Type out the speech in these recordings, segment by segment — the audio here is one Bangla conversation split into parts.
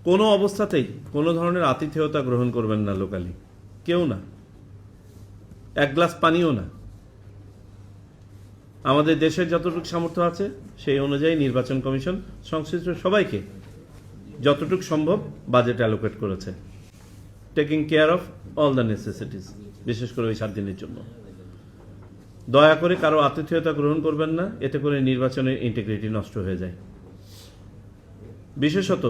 কোনো অবস্থাতেই কোনো ধরনের আতিথেয়তা গ্রহণ করবেন না লোকালি, কেউ না, এক গ্লাস পানিও না। আমাদের দেশের যতটুকু সামর্থ্য আছে সেই অনুযায়ী নির্বাচন কমিশন সংশ্লিষ্ট সবাইকে যতটুকু সম্ভব বাজেট অ্যালোকেট করেছে, taking care of all the necessities, বিশেষ করে ওই 7 দিনের জন্য। দয়া করে কারো আতিথেয়তা গ্রহণ করবেন না, এতে করে নির্বাচনের ইন্টিগ্রিটি নষ্ট হয়ে যায়। বিশেষত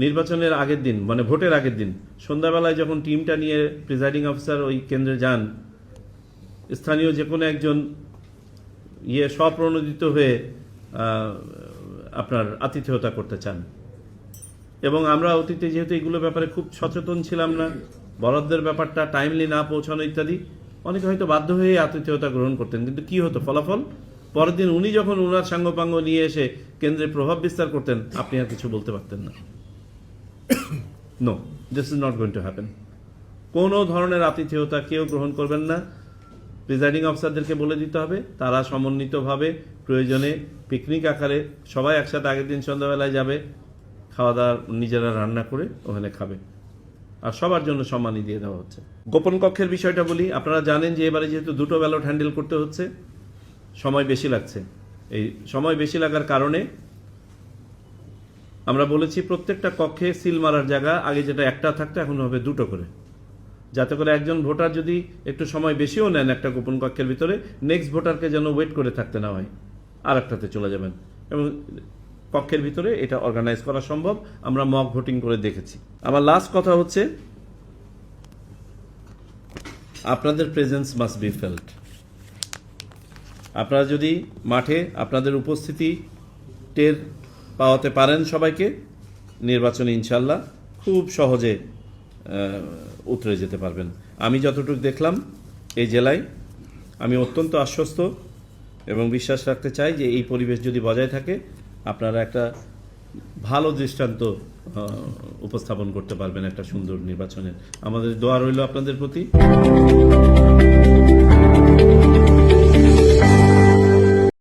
নির্বাচনের আগের দিন, মানে ভোটের আগের দিন সন্ধ্যাবেলায় যখন টিমটা নিয়ে প্রিজাইডিং অফিসার ওই কেন্দ্রে যান, স্থানীয় যে কোনো একজন স্বপ্রণোদিত হয়ে আপনার আতিথেয়তা করতে চান। এবং আমরা অতীতে যেহেতু এগুলো ব্যাপারে খুব সচেতন ছিলাম না, বরাদ্দের ব্যাপারটা টাইমলি না পৌঁছানো ইত্যাদি, অনেকে হয়তো বাধ্য হয়ে আতিথেয়তা গ্রহণ করতেন। কিন্তু কি হতো ফলাফল? পরের দিন উনি যখন ওনার সাঙ্গপাঙ্গ নিয়ে এসে কেন্দ্রে প্রভাব বিস্তার করতেন, আপনি আর কিছু বলতে পারতেন না। No, this is not going to happen. কোনো ধরনের আতিথেয়তা কেউ গ্রহণ করবেন না। প্রিজাইডিং অফিসারদেরকে বলে দিতে হবে তারা সমন্বিতভাবে প্রয়োজনে পিকনিক আকারে সবাই একসাথে আগের দিন সন্ধ্যাবেলায় যাবে, খাওয়া দাওয়া নিজেরা রান্না করে ওখানে খাবে, আর সবার জন্য সম্মানই দিয়ে দেওয়া হচ্ছে। গোপন কক্ষের বিষয়টা বলি, আপনারা জানেন যে এবারে যেহেতু 2টো ব্যালট হ্যান্ডেল করতে হচ্ছে, সময় বেশি লাগছে। এই সময় বেশি লাগার কারণে আমরা বলেছি প্রত্যেকটা কক্ষে সিল মারার জায়গা আগে যেটা একটা থাকতো এখন হবে 2টো করে, যাতে করে একজন ভোটার যদি একটু সময় বেশিও নেন একটা গোপন কক্ষের ভিতরে, নেক্সট ভোটারকে যেন ওয়েট করে থাকতে না হয়, আর একটাতে চলে যাবেন। এবং কক্ষের ভিতরে এটা অর্গানাইজ করা সম্ভব, আমরা মক ভোটিং করে দেখেছি। আমার লাস্ট কথা হচ্ছে, আপনাদের প্রেজেন্স মাস্ট বি ফেল্ট। আপনারা যদি মাঠে আপনাদের উপস্থিতি টের পাওয়াতে পারেন সবাইকে, নির্বাচনে ইনশাল্লাহ খুব সহজে উতরে যেতে পারবেন। আমি যতটুকু দেখলাম এই জেলায়, আমি অত্যন্ত আশ্বস্ত এবং বিশ্বাস রাখতে চাই যে এই পরিবেশ যদি বজায় থাকে আপনারা একটা ভালো দৃষ্টান্ত উপস্থাপন করতে পারবেন একটা সুন্দর নির্বাচনের। আমাদের দোয়া রইল আপনাদের প্রতি।